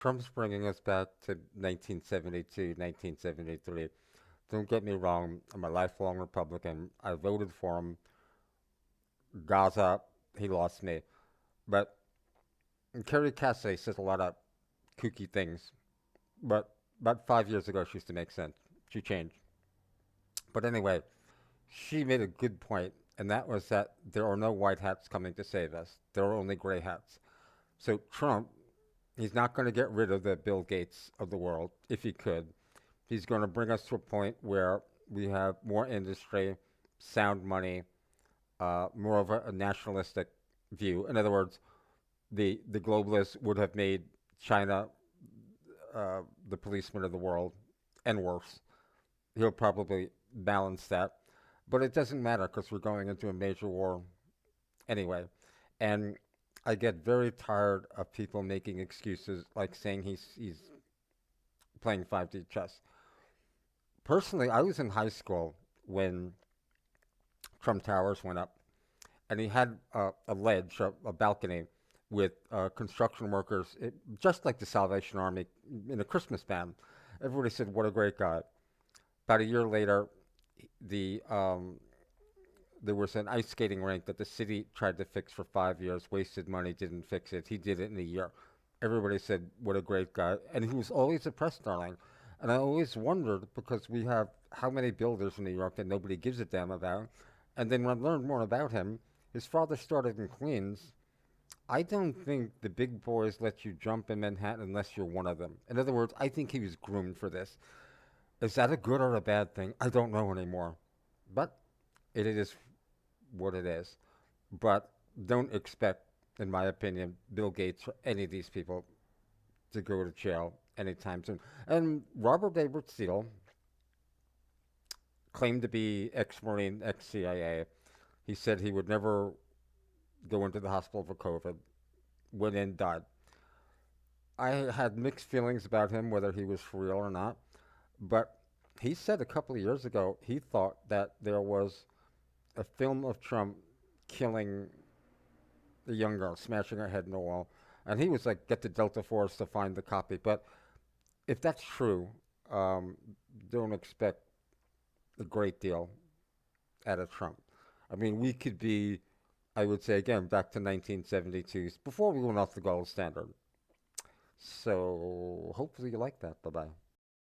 Trump's bringing us back to 1972, 1973. Don't get me wrong, I'm a lifelong Republican. I voted for him. Gaza, he lost me. But Kerry Cassidy says a lot of kooky things. But about 5 years ago, she used to make sense. She changed. But anyway, she made a good point, and that was that there are no white hats coming to save us. There are only gray hats. So Trump, he's not going to get rid of the Bill Gates of the world if he could. He's going to bring us to a point where we have more industry, sound money, more of a nationalistic view. In other words, the globalists would have made China the policeman of the world and worse. He'll probably balance that. But it doesn't matter because we're going into a major war anyway. And I get very tired of people making excuses like saying he's playing 5D chess. Personally, I was in high school when Trump Towers went up, and he had a ledge, a balcony, with construction workers, just like the Salvation Army in a Christmas band. Everybody said, "What a great guy." About a year later, the there was an ice skating rink that the city tried to fix for 5 years, wasted money, didn't fix it. He did it in a year. Everybody said, "What a great guy," and he was always a press darling. And I always wondered because we have how many builders in New York that nobody gives a damn about. And then when I learned more about him, his father started in Queens. I don't think the big boys let you jump in Manhattan unless you're one of them. In other words, I think he was groomed for this. Is that a good or a bad thing? I don't know anymore. But it is what it is. But don't expect, in my opinion, Bill Gates or any of these people to go to jail anytime soon. And Robert Edward Steele claimed to be ex-Marine, ex-CIA. He said he would never go into the hospital for COVID. Went in, died. I had mixed feelings about him, whether he was for real or not. But he said a couple of years ago he thought that there was a film of Trump killing the young girl, smashing her head in the wall. And he was like, get the Delta Force to find the copy. But if that's true, um, don't expect a great deal out of Trump. I mean, we could be, I would say again, back to 1972, before we went off the gold standard. So hopefully you like that. Bye bye.